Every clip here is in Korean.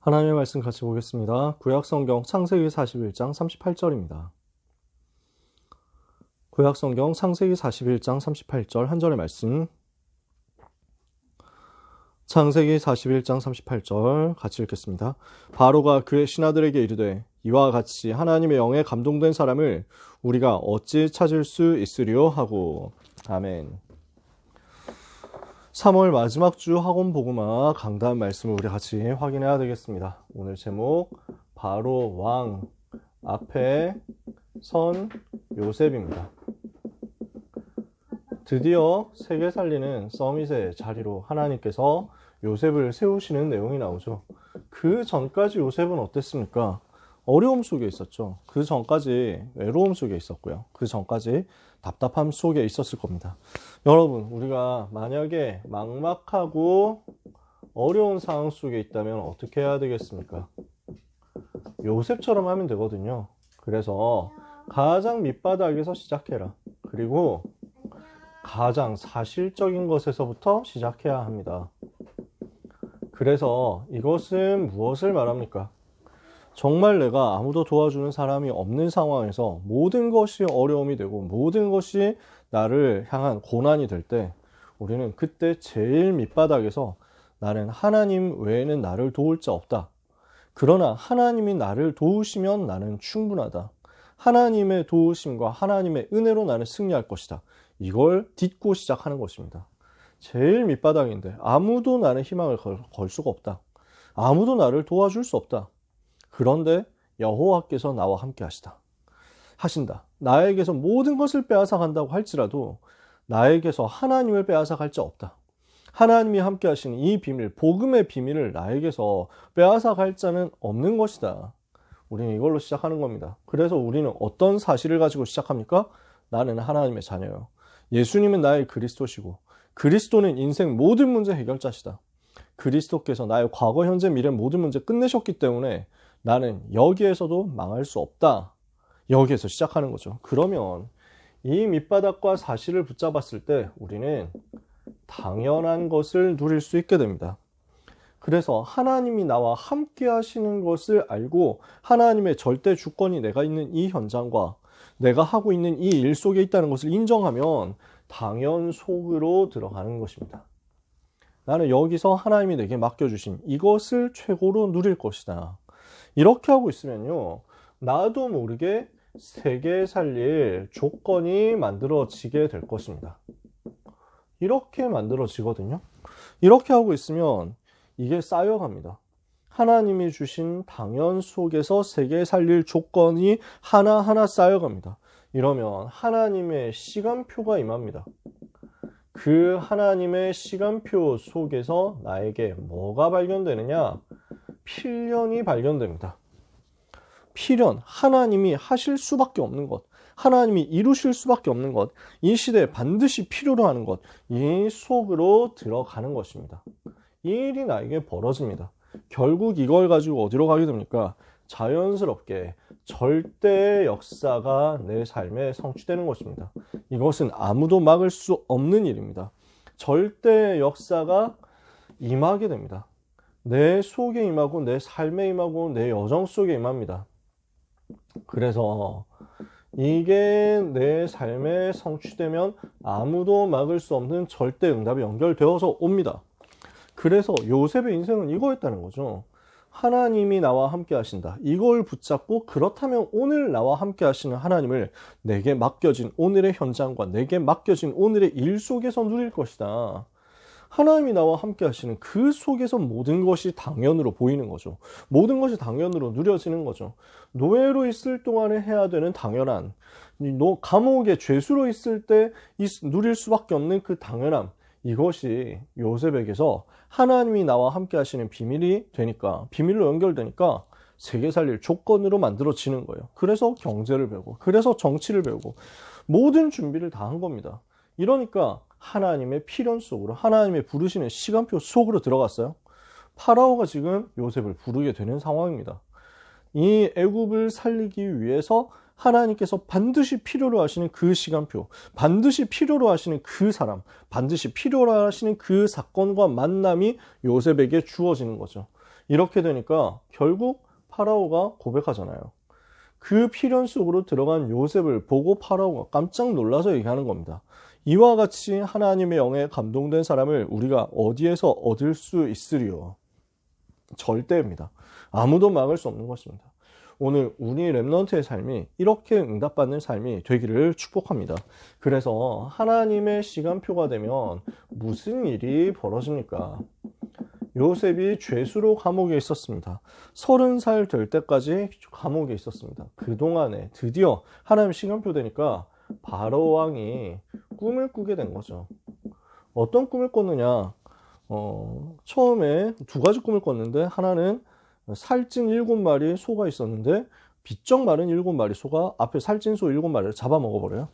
하나님의 말씀 같이 보겠습니다. 구약성경 창세기 41장 38절입니다. 구약성경 창세기 41장 38절 한 절의 말씀. 창세기 41장 38절 같이 읽겠습니다. 바로가 그의 신하들에게 이르되 이와 같이 하나님의 영에 감동된 사람을 우리가 어찌 찾을 수 있으리요 하고. 아멘. 3월 마지막 주 학원 복음화 강단 말씀을 우리 같이 확인해야 되겠습니다. 오늘 제목 바로 왕 앞에 선 요셉입니다. 드디어 세계 살리는 서밋의 자리로 하나님께서 요셉을 세우시는 내용이 나오죠. 그 전까지 요셉은 어땠습니까? 어려움 속에 있었죠. 그 전까지 외로움 속에 있었고요. 그 전까지 답답함 속에 있었을 겁니다. 여러분, 우리가 만약에 막막하고 어려운 상황 속에 있다면 어떻게 해야 되겠습니까? 요셉처럼 하면 되거든요. 그래서 가장 밑바닥에서 시작해라. 그리고 가장 사실적인 것에서부터 시작해야 합니다. 그래서 이것은 무엇을 말합니까? 정말 내가 아무도 도와주는 사람이 없는 상황에서 모든 것이 어려움이 되고 모든 것이 나를 향한 고난이 될 때 우리는 그때 제일 밑바닥에서 나는 하나님 외에는 나를 도울 자 없다. 그러나 하나님이 나를 도우시면 나는 충분하다. 하나님의 도우심과 하나님의 은혜로 나는 승리할 것이다. 이걸 딛고 시작하는 것입니다. 제일 밑바닥인데 아무도 나는 희망을 걸 수가 없다. 아무도 나를 도와줄 수 없다. 그런데 여호와께서 나와 함께 하신다. 나에게서 모든 것을 빼앗아 간다고 할지라도 나에게서 하나님을 빼앗아 갈 자 없다. 하나님이 함께 하시는 이 비밀, 복음의 비밀을 나에게서 빼앗아 갈 자는 없는 것이다. 우리는 이걸로 시작하는 겁니다. 그래서 우리는 어떤 사실을 가지고 시작합니까? 나는 하나님의 자녀요. 예수님은 나의 그리스도시고 그리스도는 인생 모든 문제 해결자시다. 그리스도께서 나의 과거, 현재, 미래 모든 문제 끝내셨기 때문에 나는 여기에서도 망할 수 없다. 여기에서 시작하는 거죠. 그러면 이 밑바닥과 사실을 붙잡았을 때 우리는 당연한 것을 누릴 수 있게 됩니다. 그래서 하나님이 나와 함께 하시는 것을 알고 하나님의 절대 주권이 내가 있는 이 현장과 내가 하고 있는 이 일 속에 있다는 것을 인정하면 당연 속으로 들어가는 것입니다. 나는 여기서 하나님이 내게 맡겨주신 이것을 최고로 누릴 것이다. 이렇게 하고 있으면요, 나도 모르게 세계 살릴 조건이 만들어지게 될 것입니다. 이렇게 만들어지거든요. 이렇게 하고 있으면 이게 쌓여갑니다. 하나님이 주신 당연 속에서 세계 살릴 조건이 하나하나 쌓여갑니다. 이러면 하나님의 시간표가 임합니다. 그 하나님의 시간표 속에서 나에게 뭐가 발견되느냐? 필연이 발견됩니다. 필연, 하나님이 하실 수밖에 없는 것, 하나님이 이루실 수밖에 없는 것, 이 시대에 반드시 필요로 하는 것, 이 속으로 들어가는 것입니다. 이 일이 나에게 벌어집니다. 결국 이걸 가지고 어디로 가게 됩니까? 자연스럽게 절대의 역사가 내 삶에 성취되는 것입니다. 이것은 아무도 막을 수 없는 일입니다. 절대의 역사가 임하게 됩니다. 내 속에 임하고 내 삶에 임하고 내 여정 속에 임합니다. 그래서 이게 내 삶에 성취되면 아무도 막을 수 없는 절대 응답이 연결되어서 옵니다. 그래서 요셉의 인생은 이거였다는 거죠. 하나님이 나와 함께 하신다. 이걸 붙잡고 그렇다면 오늘 나와 함께 하시는 하나님을 내게 맡겨진 오늘의 현장과 내게 맡겨진 오늘의 일 속에서 누릴 것이다. 하나님이 나와 함께 하시는 그 속에서 모든 것이 당연으로 보이는 거죠. 모든 것이 당연으로 누려지는 거죠. 노예로 있을 동안에 해야 되는 당연한, 감옥에 죄수로 있을 때 누릴 수밖에 없는 그 당연함, 이것이 요셉에게서 하나님이 나와 함께 하시는 비밀이 되니까, 비밀로 연결되니까 세계 살릴 조건으로 만들어지는 거예요. 그래서 경제를 배우고, 그래서 정치를 배우고, 모든 준비를 다 한 겁니다. 이러니까 하나님의 필연 속으로, 하나님의 부르시는 시간표 속으로 들어갔어요. 파라오가 지금 요셉을 부르게 되는 상황입니다. 이 애굽을 살리기 위해서 하나님께서 반드시 필요로 하시는 그 시간표, 반드시 필요로 하시는 그 사람, 반드시 필요로 하시는 그 사건과 만남이 요셉에게 주어지는 거죠. 이렇게 되니까 결국 파라오가 고백하잖아요. 그 필연 속으로 들어간 요셉을 보고 파라오가 깜짝 놀라서 얘기하는 겁니다. 이와 같이 하나님의 영에 감동된 사람을 우리가 어디에서 얻을 수 있으리요? 절대입니다. 아무도 막을 수 없는 것입니다. 오늘 우리 렘넌트의 삶이 이렇게 응답받는 삶이 되기를 축복합니다. 그래서 하나님의 시간표가 되면 무슨 일이 벌어집니까? 요셉이 죄수로 감옥에 있었습니다. 30살 될 때까지 감옥에 있었습니다. 그동안에 드디어 하나님 시간표 되니까 바로 왕이 꿈을 꾸게 된 거죠. 어떤 꿈을 꿨느냐? 처음에 두 가지 꿈을 꿨는데, 하나는 살찐 7마리 소가 있었는데 비쩍 마른 7마리 소가 앞에 살찐 소 7마리를 잡아먹어버려요.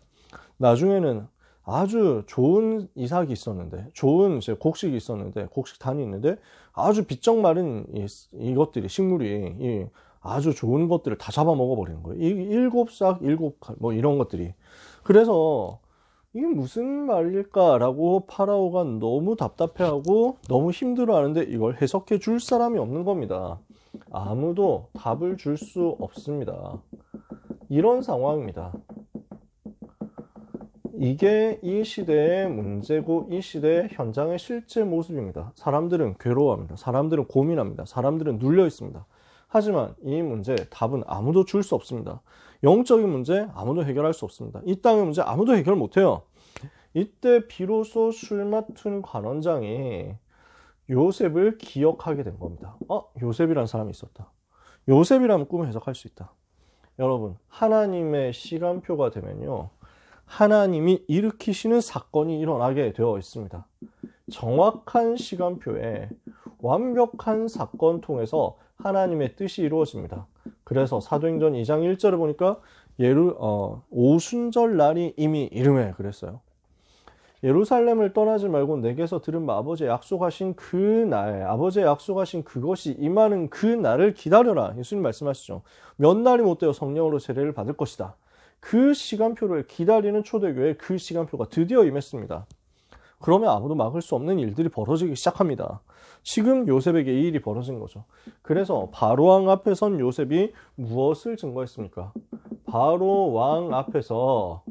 나중에는 아주 좋은 이삭이 있었는데, 좋은 이제 곡식이 있었는데, 곡식단이 있는데 아주 비쩍 마른 이것들이, 식물이 아주 좋은 것들을 다 잡아먹어버리는 거예요. 7싹 7칼 뭐 이런 것들이. 그래서 이게 무슨 말일까라고 파라오가 너무 답답해하고 너무 힘들어하는데 이걸 해석해 줄 사람이 없는 겁니다. 아무도 답을 줄 수 없습니다. 이런 상황입니다. 이게 이 시대의 문제고 이 시대의 현장의 실제 모습입니다. 사람들은 괴로워합니다. 사람들은 고민합니다. 사람들은 눌려 있습니다. 하지만 이 문제 답은 아무도 줄 수 없습니다. 영적인 문제 아무도 해결할 수 없습니다. 이 땅의 문제 아무도 해결 못해요. 이때 비로소 술 맡은 관원장이 요셉을 기억하게 된 겁니다. 요셉이라는 사람이 있었다. 요셉이라면 꿈을 해석할 수 있다. 여러분, 하나님의 시간표가 되면요, 하나님이 일으키시는 사건이 일어나게 되어 있습니다. 정확한 시간표에 완벽한 사건 통해서 하나님의 뜻이 이루어집니다. 그래서 사도행전 2장 1절에 보니까 오순절 날이 이미 이르매 그랬어요. 예루살렘을 떠나지 말고 내게서 들은 아버지의 약속하신 그 날, 아버지의 약속하신 그것이 임하는 그 날을 기다려라. 예수님 말씀하시죠. 몇 날이 못 되어 성령으로 세례를 받을 것이다. 그 시간표를 기다리는 초대교회, 그 시간표가 드디어 임했습니다. 그러면 아무도 막을 수 없는 일들이 벌어지기 시작합니다. 지금 요셉에게 이 일이 벌어진 거죠. 그래서 바로 왕 앞에 선 요셉이 무엇을 증거했습니까? 바로 왕 앞에서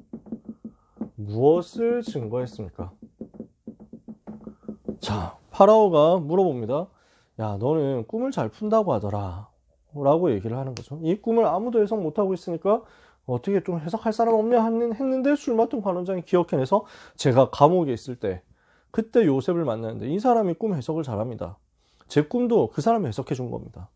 무엇을 증거했습니까? 자, 파라오가 물어봅니다. 야, 너는 꿈을 잘 푼다고 하더라 라고 얘기를 하는 거죠. 이 꿈을 아무도 해석 못하고 있으니까 어떻게 좀 해석할 사람 없냐 했는데 술 맡은 관원장이 기억해내서, 제가 감옥에 있을 때 그때 요셉을 만났는데 이 사람이 꿈 해석을 잘합니다. 제 꿈도 그 사람이 해석해 준 겁니다.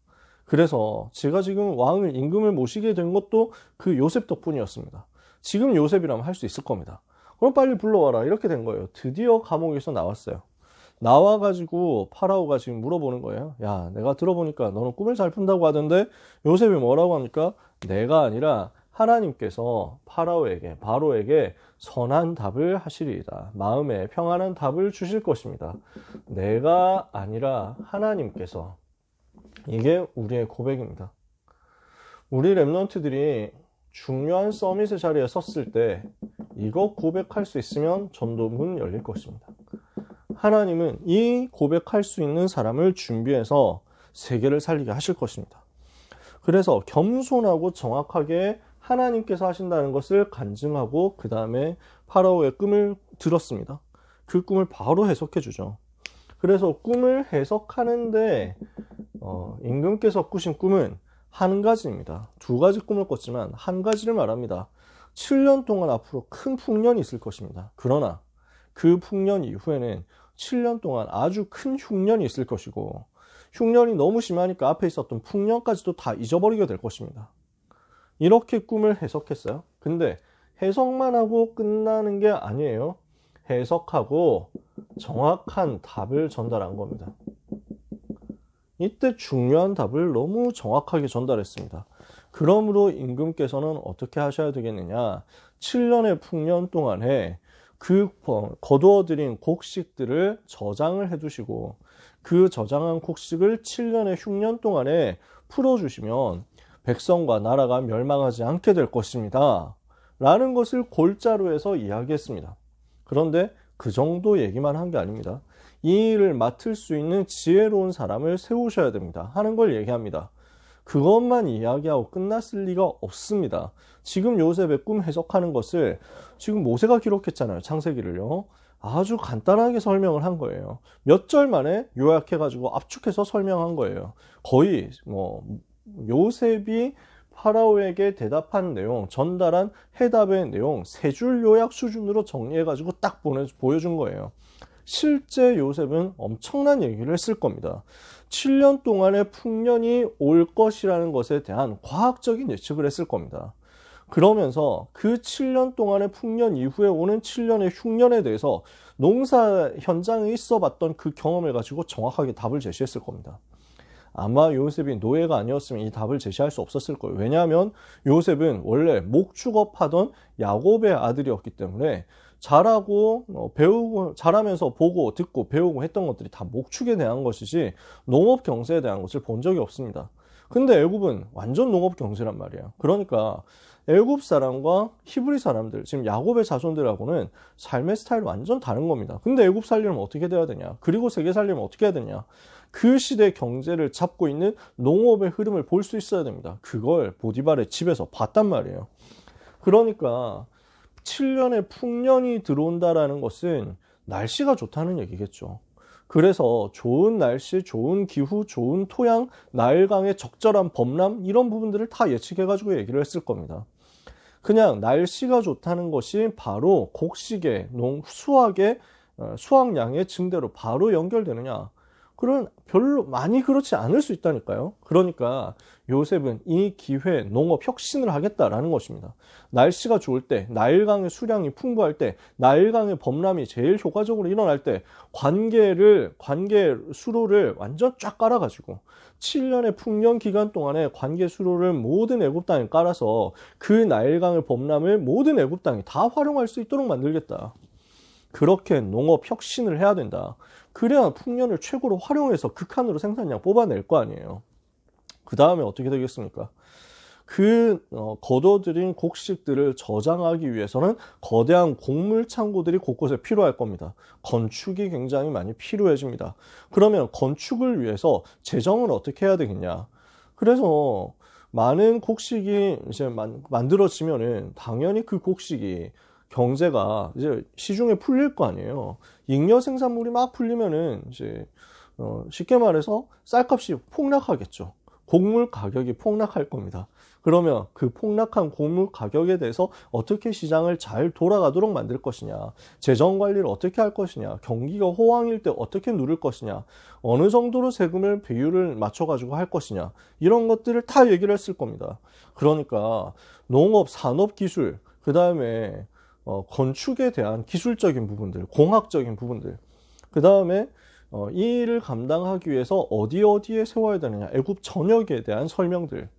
그래서 제가 지금 왕을, 임금을 모시게 된 것도 그 요셉 덕분이었습니다. 지금 요셉이라면 할 수 있을 겁니다. 그럼 빨리 불러와라. 이렇게 된 거예요. 드디어 감옥에서 나왔어요. 나와가지고 파라오가 지금 물어보는 거예요. 야, 내가 들어보니까 너는 꿈을 잘 푼다고 하던데 요셉이 뭐라고 합니까? 내가 아니라 하나님께서 바로에게 선한 답을 하시리이다. 마음에 평안한 답을 주실 것입니다. 내가 아니라 하나님께서. 이게 우리의 고백입니다. 우리 렘넌트들이 중요한 서밋의 자리에 섰을 때 이거 고백할 수 있으면 전도문 열릴 것입니다. 하나님은 이 고백할 수 있는 사람을 준비해서 세계를 살리게 하실 것입니다. 그래서 겸손하고 정확하게 하나님께서 하신다는 것을 간증하고 그 다음에 파라오의 꿈을 들었습니다. 그 꿈을 바로 해석해 주죠. 그래서 꿈을 해석하는데 임금께서 꾸신 꿈은 한 가지입니다. 두 가지 꿈을 꿨지만 한 가지를 말합니다. 7년 동안 앞으로 큰 풍년이 있을 것입니다. 그러나 그 풍년 이후에는 7년 동안 아주 큰 흉년이 있을 것이고, 흉년이 너무 심하니까 앞에 있었던 풍년까지도 다 잊어버리게 될 것입니다. 이렇게 꿈을 해석했어요. 근데 해석만 하고 끝나는 게 아니에요. 해석하고 정확한 답을 전달한 겁니다. 이때 중요한 답을 너무 정확하게 전달했습니다. 그러므로 임금께서는 어떻게 하셔야 되겠느냐? 7년의 풍년 동안에 그 거두어들인 곡식들을 저장을 해두시고, 그 저장한 곡식을 7년의 흉년 동안에 풀어주시면 백성과 나라가 멸망하지 않게 될 것입니다. 라는 것을 골자로 해서 이야기했습니다. 그런데 그 정도 얘기만 한 게 아닙니다. 이 일을 맡을 수 있는 지혜로운 사람을 세우셔야 됩니다 하는 걸 얘기합니다. 그것만 이야기하고 끝났을 리가 없습니다. 지금 요셉의 꿈 해석하는 것을 지금 모세가 기록했잖아요. 창세기를요. 아주 간단하게 설명을 한 거예요. 몇 절 만에 요약해가지고 압축해서 설명한 거예요. 거의 요셉이 파라오에게 대답한 내용, 전달한 해답의 내용 3줄 요약 수준으로 정리해가지고 딱 보여준 거예요. 실제 요셉은 엄청난 얘기를 했을 겁니다. 7년 동안의 풍년이 올 것이라는 것에 대한 과학적인 예측을 했을 겁니다. 그러면서 그 7년 동안의 풍년 이후에 오는 7년의 흉년에 대해서 농사 현장에 있어 봤던 그 경험을 가지고 정확하게 답을 제시했을 겁니다. 아마 요셉이 노예가 아니었으면 이 답을 제시할 수 없었을 거예요. 왜냐하면 요셉은 원래 목축업하던 야곱의 아들이었기 때문에 잘하고 배우고 잘하면서 보고 듣고 배우고 했던 것들이 다 목축에 대한 것이지 농업 경제에 대한 것을 본 적이 없습니다. 근데 애굽은 완전 농업 경제란 말이에요. 그러니까 애굽 사람과 히브리 사람들, 지금 야곱의 자손들하고는 삶의 스타일이 완전 다른 겁니다. 근데 애굽 살려면 어떻게 돼야 되냐? 그리고 세계 살려면 어떻게 해야 되냐? 그 시대 경제를 잡고 있는 농업의 흐름을 볼 수 있어야 됩니다. 그걸 보디발의 집에서 봤단 말이에요. 그러니까 7년의 풍년이 들어온다라는 것은 날씨가 좋다는 얘기겠죠. 그래서 좋은 날씨, 좋은 기후, 좋은 토양, 나일강의 적절한 범람 이런 부분들을 다 예측해가지고 얘기를 했을 겁니다. 그냥 날씨가 좋다는 것이 바로 곡식의 수확량의 증대로 바로 연결되느냐? 그런 별로 많이 그렇지 않을 수 있다니까요. 그러니까 요셉은 이 기회에 농업 혁신을 하겠다라는 것입니다. 날씨가 좋을 때, 나일강의 수량이 풍부할 때, 나일강의 범람이 제일 효과적으로 일어날 때 관계 수로를 완전 쫙 깔아가지고 7년의 풍년 기간 동안에 관계 수로를 모든 애굽 땅에 깔아서 그 나일강의 범람을 모든 애굽 땅이 다 활용할 수 있도록 만들겠다. 그렇게 농업 혁신을 해야 된다. 그래야 풍년을 최고로 활용해서 극한으로 생산량 뽑아낼 거 아니에요. 그 다음에 어떻게 되겠습니까? 거둬들인 곡식들을 저장하기 위해서는 거대한 곡물 창고들이 곳곳에 필요할 겁니다. 건축이 굉장히 많이 필요해집니다. 그러면 건축을 위해서 재정을 어떻게 해야 되겠냐? 그래서 많은 곡식이 이제 만들어지면은 당연히 그 곡식이 경제가 이제 시중에 풀릴 거 아니에요. 잉여 생산물이 막 풀리면은 이제 쉽게 말해서 쌀값이 폭락하겠죠. 곡물 가격이 폭락할 겁니다. 그러면 그 폭락한 곡물 가격에 대해서 어떻게 시장을 잘 돌아가도록 만들 것이냐, 재정 관리를 어떻게 할 것이냐, 경기가 호황일 때 어떻게 누릴 것이냐, 어느 정도로 세금을 비율을 맞춰가지고 할 것이냐, 이런 것들을 다 얘기를 했을 겁니다. 그러니까 농업, 산업 기술, 그 다음에 건축에 대한 기술적인 부분들, 공학적인 부분들, 그 다음에 이 일을 감당하기 위해서 어디에 세워야 되느냐, 애굽 전역에 대한 설명들,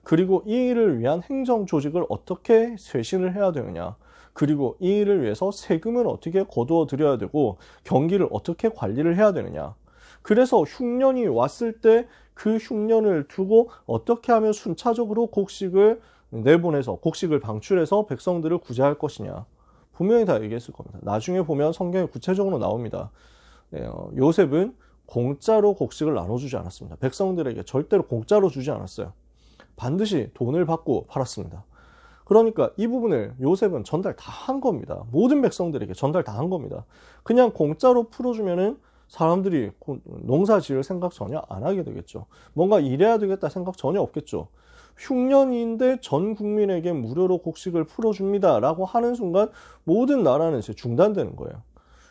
그리고 이 일을 위한 행정 조직을 어떻게 쇄신을 해야 되느냐, 그리고 이 일을 위해서 세금을 어떻게 거두어 들여야 되고 경기를 어떻게 관리를 해야 되느냐, 그래서 흉년이 왔을 때 그 흉년을 두고 어떻게 하면 순차적으로 곡식을 내보내서 곡식을 방출해서 백성들을 구제할 것이냐, 분명히 다 얘기했을 겁니다. 나중에 보면 성경에 구체적으로 나옵니다. 요셉은 공짜로 곡식을 나눠주지 않았습니다. 백성들에게 절대로 공짜로 주지 않았어요. 반드시 돈을 받고 팔았습니다. 그러니까 이 부분을 요셉은 전달 다 한 겁니다. 모든 백성들에게 전달 다 한 겁니다. 그냥 공짜로 풀어주면은 사람들이 농사 지을 생각 전혀 안 하게 되겠죠. 뭔가 일해야 되겠다 생각 전혀 없겠죠. 흉년인데 전 국민에게 무료로 곡식을 풀어줍니다 라고 하는 순간 모든 나라는 이제 중단되는 거예요.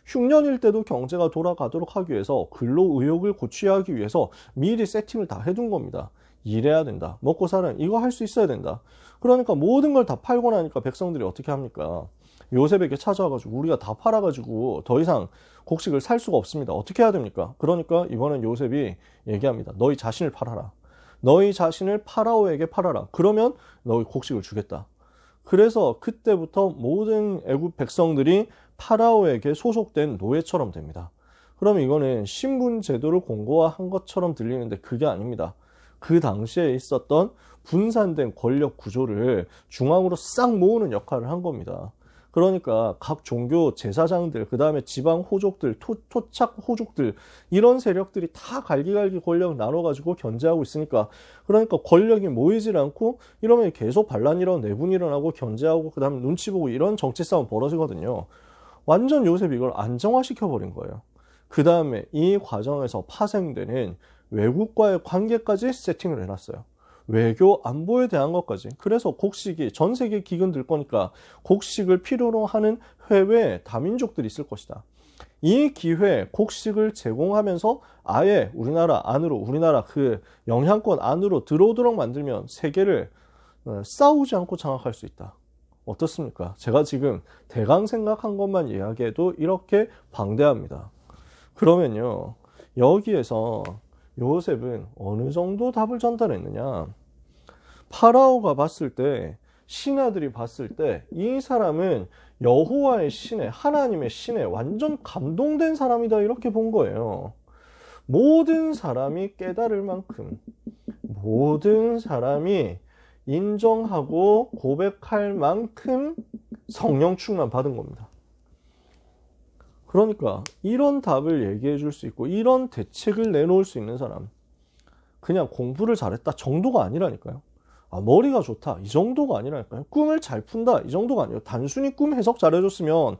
흉년일 때도 경제가 돌아가도록 하기 위해서 근로의욕을 고취하기 위해서 미리 세팅을 다 해둔 겁니다. 일해야 된다. 먹고 살아야 이거 할 수 있어야 된다. 그러니까 모든 걸 다 팔고 나니까 백성들이 어떻게 합니까? 요셉에게 찾아와가지고 우리가 다 팔아가지고 더 이상 곡식을 살 수가 없습니다. 어떻게 해야 됩니까? 그러니까 이번엔 요셉이 얘기합니다. 너희 자신을 팔아라. 너희 자신을 파라오에게 팔아라. 그러면 너희 곡식을 주겠다. 그래서 그때부터 모든 애굽 백성들이 파라오에게 소속된 노예처럼 됩니다. 그러면 이거는 신분 제도를 공고화한 것처럼 들리는데 그게 아닙니다. 그 당시에 있었던 분산된 권력 구조를 중앙으로 싹 모으는 역할을 한 겁니다. 그러니까 각 종교 제사장들, 그 다음에 지방 호족들, 토착 호족들, 이런 세력들이 다 갈기갈기 권력 나눠가지고 견제하고 있으니까, 그러니까 권력이 모이질 않고 이러면 계속 반란이 일어나고 내분이 일어나고 견제하고 그 다음에 눈치 보고 이런 정치 싸움 벌어지거든요. 완전 요셉이 이걸 안정화시켜버린 거예요. 그 다음에 이 과정에서 파생되는 외국과의 관계까지 세팅을 해놨어요. 외교 안보에 대한 것까지. 그래서 곡식이 전 세계 기근 들 거니까 곡식을 필요로 하는 해외 다민족들이 있을 것이다. 이 기회에 곡식을 제공하면서 아예 우리나라 안으로, 우리나라 그 영향권 안으로 들어오도록 만들면 세계를 싸우지 않고 장악할 수 있다. 어떻습니까? 제가 지금 대강 생각한 것만 이야기해도 이렇게 방대합니다. 그러면요, 여기에서 요셉은 어느 정도 답을 전달했느냐? 파라오가 봤을 때, 신하들이 봤을 때 이 사람은 여호와의 신에, 하나님의 신에 완전 감동된 사람이다, 이렇게 본 거예요. 모든 사람이 깨달을 만큼, 모든 사람이 인정하고 고백할 만큼 성령 충만 받은 겁니다. 그러니까 이런 답을 얘기해 줄 수 있고 이런 대책을 내놓을 수 있는 사람, 그냥 공부를 잘했다 정도가 아니라니까요. 머리가 좋다 이 정도가 아니라니까요. 꿈을 잘 푼다 이 정도가 아니에요. 단순히 꿈 해석 잘해줬으면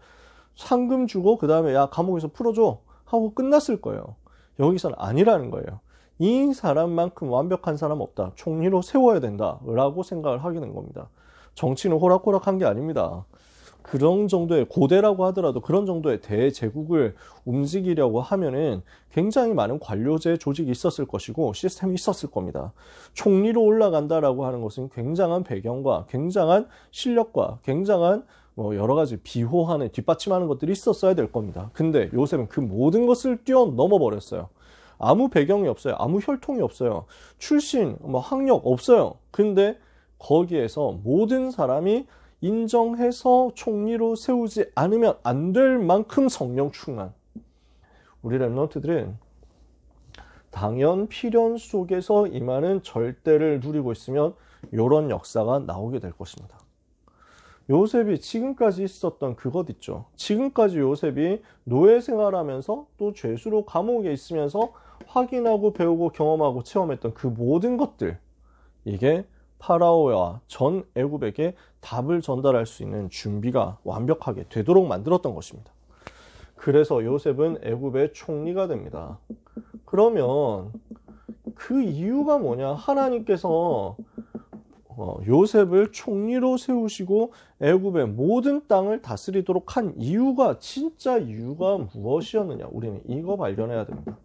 상금 주고 그 다음에 야 감옥에서 풀어줘 하고 끝났을 거예요. 여기서는 아니라는 거예요. 이 사람만큼 완벽한 사람 없다, 총리로 세워야 된다 라고 생각을 하게 된 겁니다. 정치는 호락호락한 게 아닙니다. 그런 정도의, 고대라고 하더라도 그런 정도의 대제국을 움직이려고 하면은 굉장히 많은 관료제 조직이 있었을 것이고 시스템이 있었을 겁니다. 총리로 올라간다라고 하는 것은 굉장한 배경과 굉장한 실력과 굉장한 여러 가지 비호하는, 뒷받침하는 것들이 있었어야 될 겁니다. 근데 요셉은 그 모든 것을 뛰어넘어 버렸어요. 아무 배경이 없어요. 아무 혈통이 없어요. 출신, 학력 없어요. 근데 거기에서 모든 사람이 인정해서 총리로 세우지 않으면 안 될 만큼 성령 충만. 우리 랩런트들은 당연 필연 속에서 임하는 절대를 누리고 있으면 이런 역사가 나오게 될 것입니다. 요셉이 지금까지 있었던 그것 있죠. 지금까지 요셉이 노예 생활하면서 또 죄수로 감옥에 있으면서 확인하고 배우고 경험하고 체험했던 그 모든 것들, 이게 파라오와 전 애굽에게 답을 전달할 수 있는 준비가 완벽하게 되도록 만들었던 것입니다. 그래서 요셉은 애굽의 총리가 됩니다. 그러면 그 이유가 뭐냐? 하나님께서 요셉을 총리로 세우시고 애굽의 모든 땅을 다스리도록 한 이유가, 진짜 이유가 무엇이었느냐? 우리는 이거 발견해야 됩니다.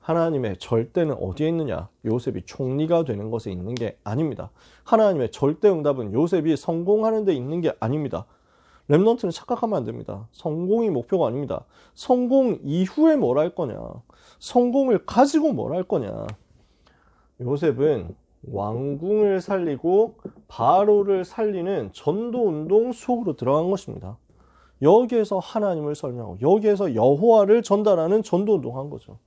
하나님의 절대는 어디에 있느냐? 요셉이 총리가 되는 것에 있는 게 아닙니다. 하나님의 절대 응답은 요셉이 성공하는 데 있는 게 아닙니다. 랩런트는 착각하면 안 됩니다. 성공이 목표가 아닙니다. 성공 이후에 뭘 할 거냐? 성공을 가지고 뭘 할 거냐? 요셉은 왕궁을 살리고 바로를 살리는 전도운동 속으로 들어간 것입니다. 여기에서 하나님을 설명하고 여기에서 여호와를 전달하는 전도운동 한 거죠.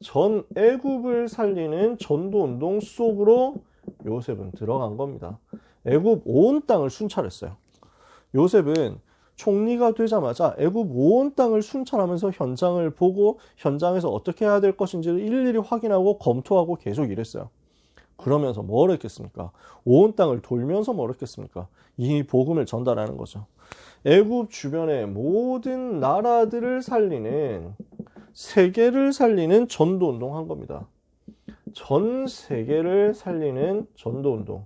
전 애굽을 살리는 전도운동 속으로 요셉은 들어간 겁니다. 애굽 온 땅을 순찰했어요. 요셉은 총리가 되자마자 애굽 온 땅을 순찰하면서 현장을 보고 현장에서 어떻게 해야 될 것인지를 일일이 확인하고 검토하고 계속 일했어요. 그러면서 뭘 했겠습니까? 온 땅을 돌면서 뭘 했겠습니까? 이 복음을 전달하는 거죠. 애굽 주변의 모든 나라들을 살리는, 세계를 살리는 전도운동 한 겁니다. 전 세계를 살리는 전도운동.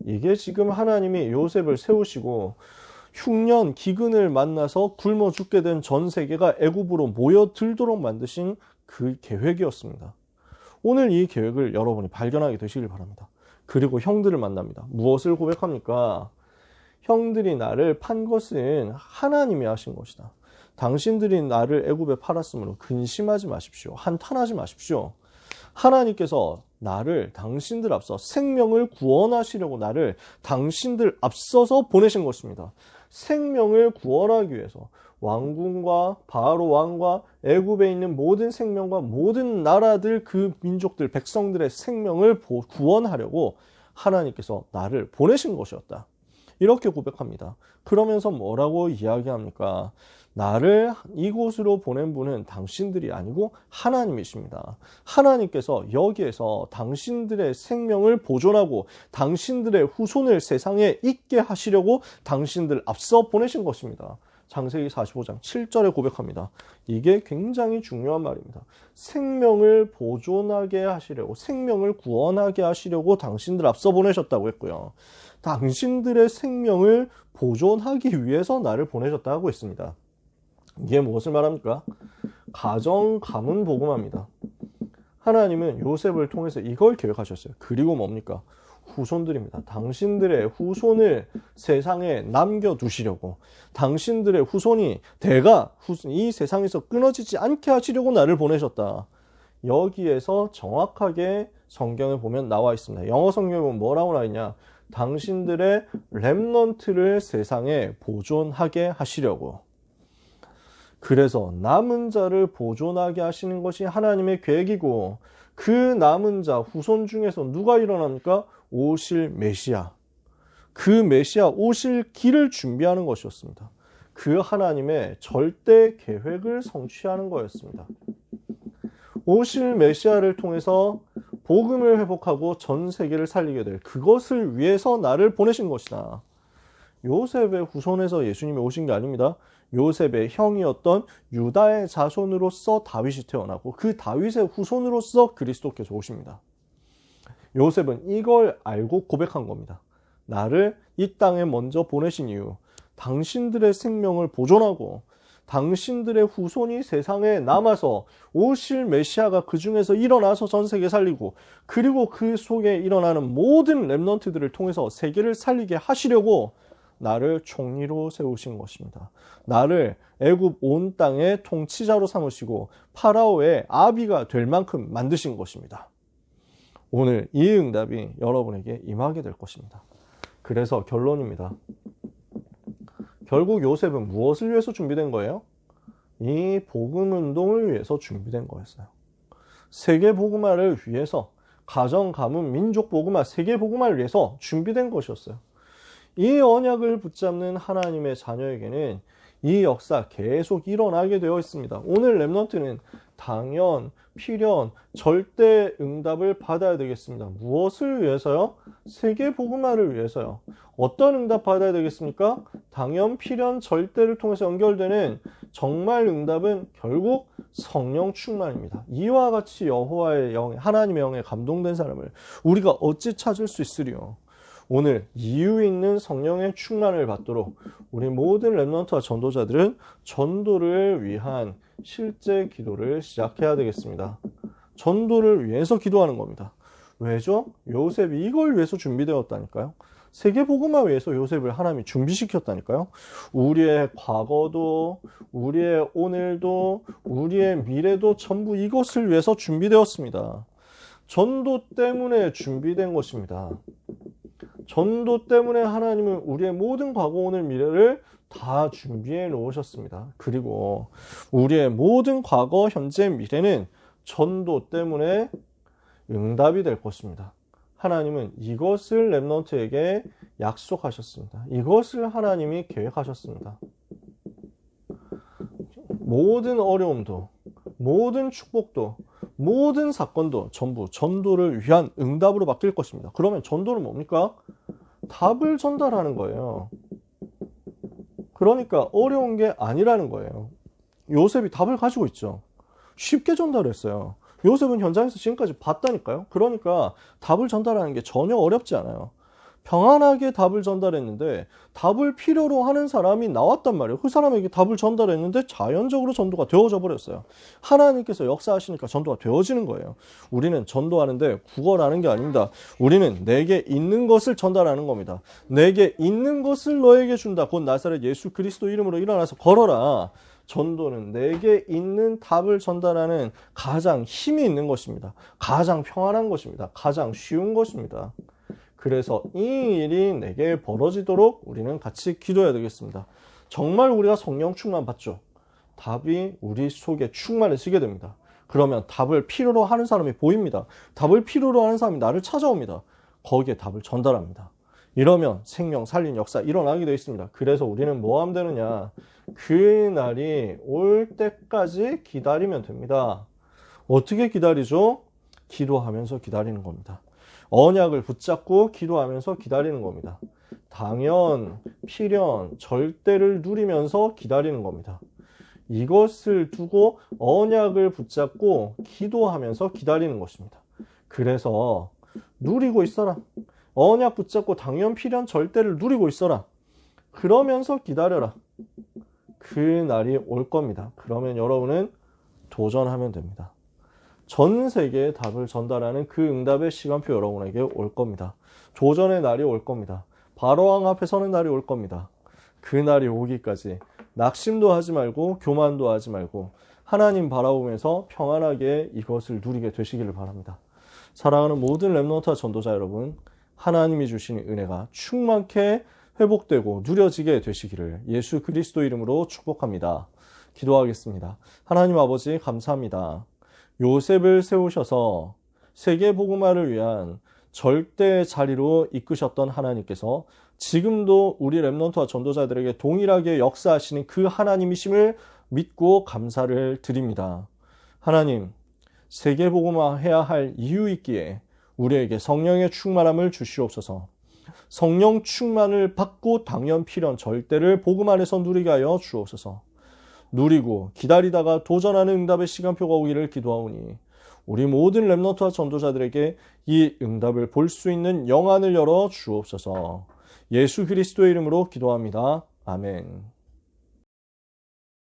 이게 지금 하나님이 요셉을 세우시고 흉년, 기근을 만나서 굶어 죽게 된 전 세계가 애굽으로 모여들도록 만드신 그 계획이었습니다. 오늘 이 계획을 여러분이 발견하게 되시길 바랍니다. 그리고 형들을 만납니다. 무엇을 고백합니까? 형들이 나를 판 것은 하나님이 하신 것이다. 당신들이 나를 애굽에 팔았으므로 근심하지 마십시오. 한탄하지 마십시오. 하나님께서 나를 당신들 앞서 생명을 구원하시려고 나를 당신들 앞서서 보내신 것입니다. 생명을 구원하기 위해서 왕궁과 바로 왕과 애굽에 있는 모든 생명과 모든 나라들, 그 민족들, 백성들의 생명을 구원하려고 하나님께서 나를 보내신 것이었다. 이렇게 고백합니다. 그러면서 뭐라고 이야기합니까? 나를 이곳으로 보낸 분은 당신들이 아니고 하나님이십니다. 하나님께서 여기에서 당신들의 생명을 보존하고 당신들의 후손을 세상에 있게 하시려고 당신들 앞서 보내신 것입니다. 창세기 45장 7절에 고백합니다. 이게 굉장히 중요한 말입니다. 생명을 보존하게 하시려고, 생명을 구원하게 하시려고 당신들 앞서 보내셨다고 했고요. 당신들의 생명을 보존하기 위해서 나를 보내셨다고 했습니다. 이게 무엇을 말합니까? 가정 가문 복음화입니다. 하나님은 요셉을 통해서 이걸 계획하셨어요. 그리고 뭡니까? 후손들입니다. 당신들의 후손을 세상에 남겨두시려고, 당신들의 후손이 이 세상에서 끊어지지 않게 하시려고 나를 보내셨다. 여기에서 정확하게 성경을 보면 나와 있습니다. 영어 성경에 보면 뭐라고 나와 있냐? 당신들의 렘넌트를 세상에 보존하게 하시려고. 그래서 남은 자를 보존하게 하시는 것이 하나님의 계획이고, 그 남은 자 후손 중에서 누가 일어납니까? 오실 메시아. 그 메시아 오실 길을 준비하는 것이었습니다. 그 하나님의 절대 계획을 성취하는 거였습니다. 오실 메시아를 통해서 복음을 회복하고 전 세계를 살리게 될 그것을 위해서 나를 보내신 것이다. 요셉의 후손에서 예수님이 오신 게 아닙니다. 요셉의 형이었던 유다의 자손으로서 다윗이 태어나고 그 다윗의 후손으로서 그리스도께서 오십니다. 요셉은 이걸 알고 고백한 겁니다. 나를 이 땅에 먼저 보내신 이유, 당신들의 생명을 보존하고 당신들의 후손이 세상에 남아서 오실 메시아가 그 중에서 일어나서 전 세계 살리고, 그리고 그 속에 일어나는 모든 렘넌트들을 통해서 세계를 살리게 하시려고 나를 총리로 세우신 것입니다. 나를 애굽 온 땅의 통치자로 삼으시고 파라오의 아비가 될 만큼 만드신 것입니다. 오늘 이 응답이 여러분에게 임하게 될 것입니다. 그래서 결론입니다. 결국 요셉은 무엇을 위해서 준비된 거예요? 이 복음 운동을 위해서 준비된 거였어요. 세계 복음화를 위해서, 가정, 가문, 민족 복음화, 세계 복음화를 위해서 준비된 것이었어요. 이 언약을 붙잡는 하나님의 자녀에게는 이 역사 계속 일어나게 되어 있습니다. 오늘 렘넌트는 당연, 필연, 절대 응답을 받아야 되겠습니다. 무엇을 위해서요? 세계 복음화를 위해서요. 어떤 응답 받아야 되겠습니까? 당연, 필연, 절대를 통해서 연결되는 정말 응답은 결국 성령 충만입니다. 이와 같이 여호와의 영, 하나님의 영에 감동된 사람을 우리가 어찌 찾을 수 있으리요? 오늘 이유 있는 성령의 충만을 받도록 우리 모든 렘넌트와 전도자들은 전도를 위한 실제 기도를 시작해야 되겠습니다. 전도를 위해서 기도하는 겁니다. 왜죠? 요셉이 이걸 위해서 준비되었다니까요. 세계 복음화 위해서 요셉을 하나님이 준비시켰다니까요. 우리의 과거도, 우리의 오늘도, 우리의 미래도 전부 이것을 위해서 준비되었습니다. 전도 때문에 준비된 것입니다. 전도 때문에 하나님은 우리의 모든 과거, 오늘, 미래를 다 준비해 놓으셨습니다. 그리고 우리의 모든 과거, 현재, 미래는 전도 때문에 응답이 될 것입니다. 하나님은 이것을 렘넌트에게 약속하셨습니다. 이것을 하나님이 계획하셨습니다. 모든 어려움도, 모든 축복도, 모든 사건도 전부 전도를 위한 응답으로 바뀔 것입니다. 그러면 전도는 뭡니까? 답을 전달하는 거예요. 그러니까 어려운 게 아니라는 거예요. 요셉이 답을 가지고 있죠. 쉽게 전달했어요. 요셉은 현장에서 지금까지 봤다니까요. 그러니까 답을 전달하는 게 전혀 어렵지 않아요. 평안하게 답을 전달했는데 답을 필요로 하는 사람이 나왔단 말이에요. 그 사람에게 답을 전달했는데 자연적으로 전도가 되어져 버렸어요. 하나님께서 역사하시니까 전도가 되어지는 거예요. 우리는 전도하는데 구걸하는 게 아닙니다. 우리는 내게 있는 것을 전달하는 겁니다. 내게 있는 것을 너에게 준다. 곧 나사렛 예수 그리스도 이름으로 일어나서 걸어라. 전도는 내게 있는 답을 전달하는 가장 힘이 있는 것입니다. 가장 평안한 것입니다. 가장 쉬운 것입니다. 그래서 이 일이 내게 벌어지도록 우리는 같이 기도해야 되겠습니다. 정말 우리가 성령 충만 받죠. 답이 우리 속에 충만해지게 됩니다. 그러면 답을 필요로 하는 사람이 보입니다. 답을 필요로 하는 사람이 나를 찾아옵니다. 거기에 답을 전달합니다. 이러면 생명 살린 역사 일어나게 되어 있습니다. 그래서 우리는 뭐 하면 되느냐? 그날이 올 때까지 기다리면 됩니다. 어떻게 기다리죠? 기도하면서 기다리는 겁니다. 언약을 붙잡고 기도하면서 기다리는 겁니다. 당연, 필연, 절대를 누리면서 기다리는 겁니다. 이것을 두고 언약을 붙잡고 기도하면서 기다리는 것입니다. 그래서 누리고 있어라. 언약 붙잡고 당연, 필연, 절대를 누리고 있어라. 그러면서 기다려라. 그 날이 올 겁니다. 그러면 여러분은 도전하면 됩니다. 전 세계의 답을 전달하는 그 응답의 시간표 여러분에게 올 겁니다. 도전의 날이 올 겁니다. 바로왕 앞에 서는 날이 올 겁니다. 그 날이 오기까지 낙심도 하지 말고 교만도 하지 말고 하나님 바라보면서 평안하게 이것을 누리게 되시기를 바랍니다. 사랑하는 모든 렘넌트와 전도자 여러분, 하나님이 주시는 은혜가 충만케 회복되고 누려지게 되시기를 예수 그리스도 이름으로 축복합니다. 기도하겠습니다. 하나님 아버지 감사합니다. 요셉을 세우셔서 세계 복음화를 위한 절대 자리로 이끄셨던 하나님께서 지금도 우리 렘넌트와 전도자들에게 동일하게 역사하시는 그 하나님이심을 믿고 감사를 드립니다. 하나님, 세계 복음화 해야 할 이유 있기에 우리에게 성령의 충만함을 주시옵소서. 성령 충만을 받고 당연 필연 절대를 복음 안에서 누리게 하여 주옵소서. 누리고 기다리다가 도전하는 응답의 시간표가 오기를 기도하오니 우리 모든 렘넌트와 전도자들에게 이 응답을 볼 수 있는 영안을 열어 주옵소서. 예수 그리스도의 이름으로 기도합니다. 아멘.